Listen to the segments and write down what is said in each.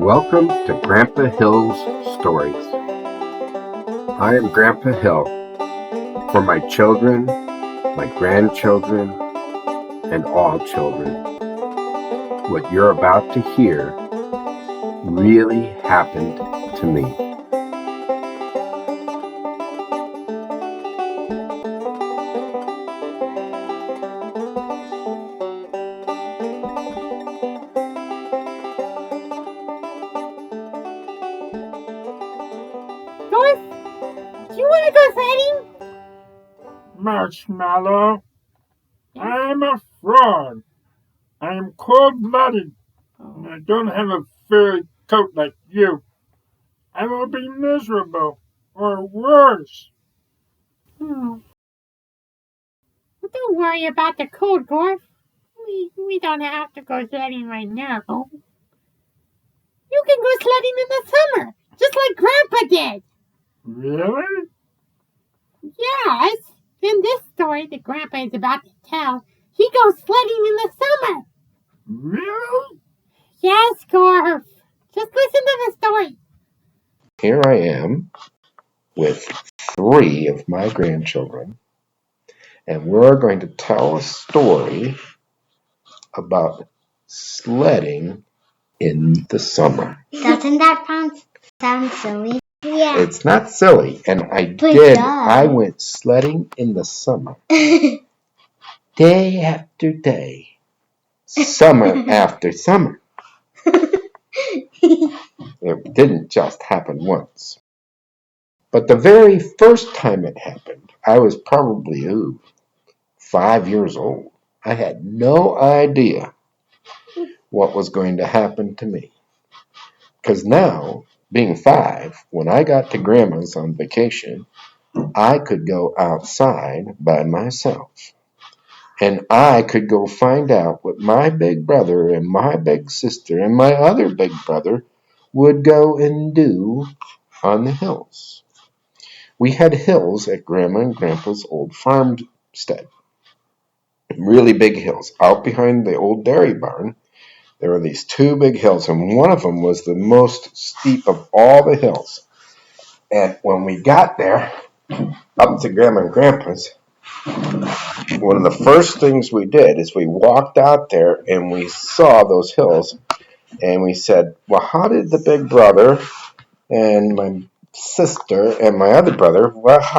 Welcome to Grandpa Hill's Stories. I am Grandpa Hill. For my children, my grandchildren, and all children, what you're about to hear really happened to me. Gorf, do you want to go sledding? Marshmallow, I'm a fraud. I am cold-blooded, and I don't have a furry coat like you. I will be miserable, or worse. Well, don't worry about the cold, Gorf. We don't have to go sledding right now. You can go sledding in the summer, just like Grandpa did. Really? Yes. In this story that Grandpa is about to tell, he goes sledding in the summer. Really? Yes, Gorf. Just listen to the story. Here I am with 3 of my grandchildren, and we're going to tell a story about sledding in the summer. Doesn't that sound silly? Yeah. It's not silly, and I went sledding in the summer. Day after day, summer after summer. It didn't just happen once. But the very first time it happened, I was probably 5 years old. I had no idea what was going to happen to me. Because now, being 5, when I got to Grandma's on vacation, I could go outside by myself. And I could go find out what my big brother and my big sister and my other big brother would go and do on the hills. We had hills at Grandma and Grandpa's old farmstead. Really big hills. Out behind the old dairy barn, there were these 2 big hills, and one of them was the most steep of all the hills. And when we got there, up to Grandma and Grandpa's, one of the first things we did is we walked out there and we saw those hills, and we said, well, how did the big brother and my sister and my other brother, what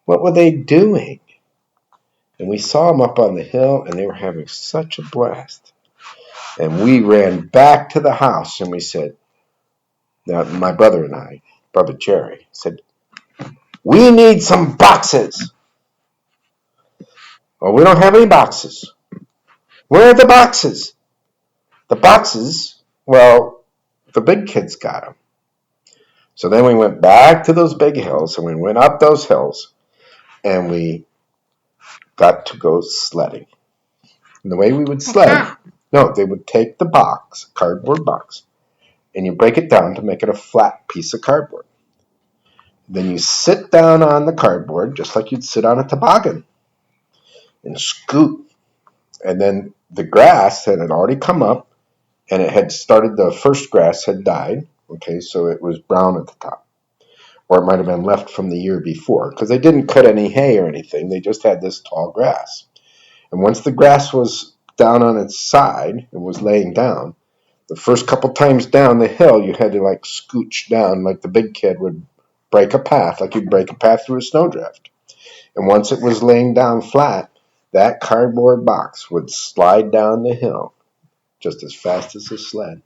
were they doing? And we saw them up on the hill, and they were having such a blast. And we ran back to the house, and we said, my brother and I, Brother Jerry, said, we need some boxes. Well, we don't have any boxes. Where are the boxes? The boxes, well, the big kids got them. So then we went back to those big hills, and we went up those hills, and we got to go sledding. And the way we would sled, they would take the box, cardboard box, and you break it down to make it a flat piece of cardboard. Then you sit down on the cardboard, just like you'd sit on a toboggan, and scoot. And then the grass had already come up, and it had started, the first grass had died, okay, so it was brown at the top. Or it might have been left from the year before, because they didn't cut any hay or anything, they just had this tall grass. And once the grass was down on its side and was laying down, the first couple times down the hill, you had to like scooch down like the big kid would break a path, like you'd break a path through a snowdrift. And once it was laying down flat, that cardboard box would slide down the hill just as fast as a sled.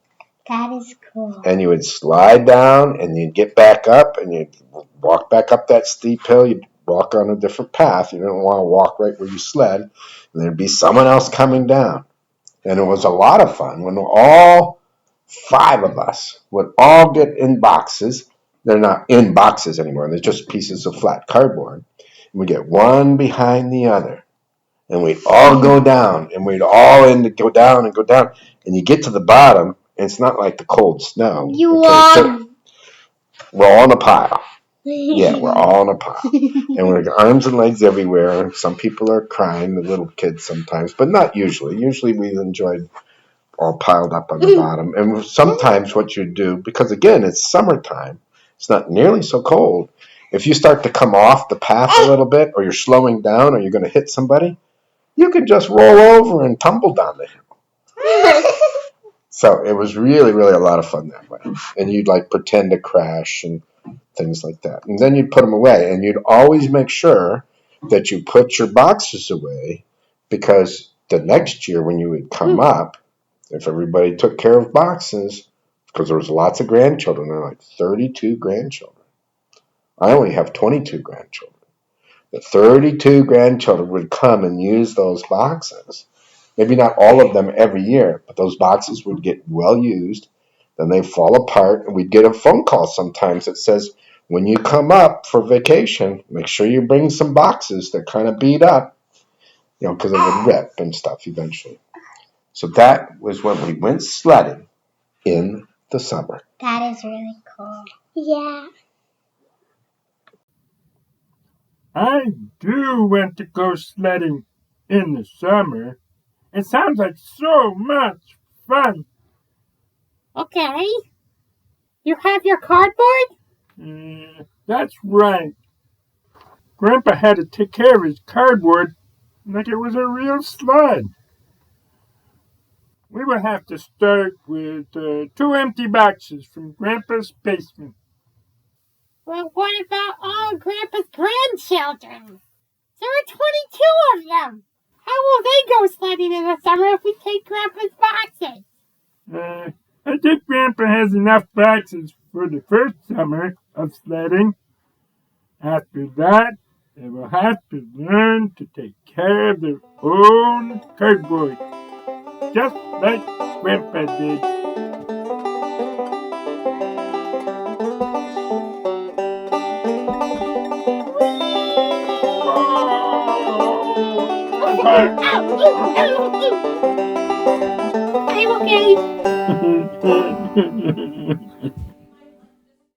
That is cool. And you would slide down, and you'd get back up, and you'd walk back up that steep hill. You'd walk on a different path. You didn't want to walk right where you sled. And there'd be someone else coming down. And it was a lot of fun when all 5 of us would all get in boxes. They're not in boxes anymore. They're just pieces of flat cardboard. And we'd get one behind the other. And we'd all go down. And we'd all go down and go down. And you get to the bottom, and it's not like the cold snow. We're all in a pile. Yeah, we're all in a pile. And we're arms and legs everywhere. Some people are crying, the little kids sometimes, but not usually. Usually we enjoyed all piled up on the bottom. And sometimes what you do, because again, it's summertime, it's not nearly so cold. If you start to come off the path a little bit, or you're slowing down, or you're going to hit somebody, you can just roll over and tumble down the hill. So it was really, really a lot of fun that way. And you'd like pretend to crash and things like that. And then you'd put them away, and you'd always make sure that you put your boxes away, because the next year when you would come up, if everybody took care of boxes, because there was lots of grandchildren, there were like 32 grandchildren. I only have 22 grandchildren. The 32 grandchildren would come and use those boxes. Maybe not all of them every year, but those boxes would get well used. Then they fall apart, and we'd get a phone call sometimes that says, when you come up for vacation, make sure you bring some boxes that kind of beat up, because they would rip and stuff eventually. So that was when we went sledding in the summer. That is really cool. Yeah. I do want to go sledding in the summer. It sounds like so much fun. Okay. You have your cardboard? That's right. Grandpa had to take care of his cardboard like it was a real sled. We would have to start with 2 empty boxes from Grandpa's basement. Well, what about all Grandpa's grandchildren? There are 22 of them. How will they go sledding in the summer if we take Grandpa's boxes? I think Grandpa has enough boxes for the first summer of sledding. After that, they will have to learn to take care of their own cardboard, just like Grandpa did. I'm okay.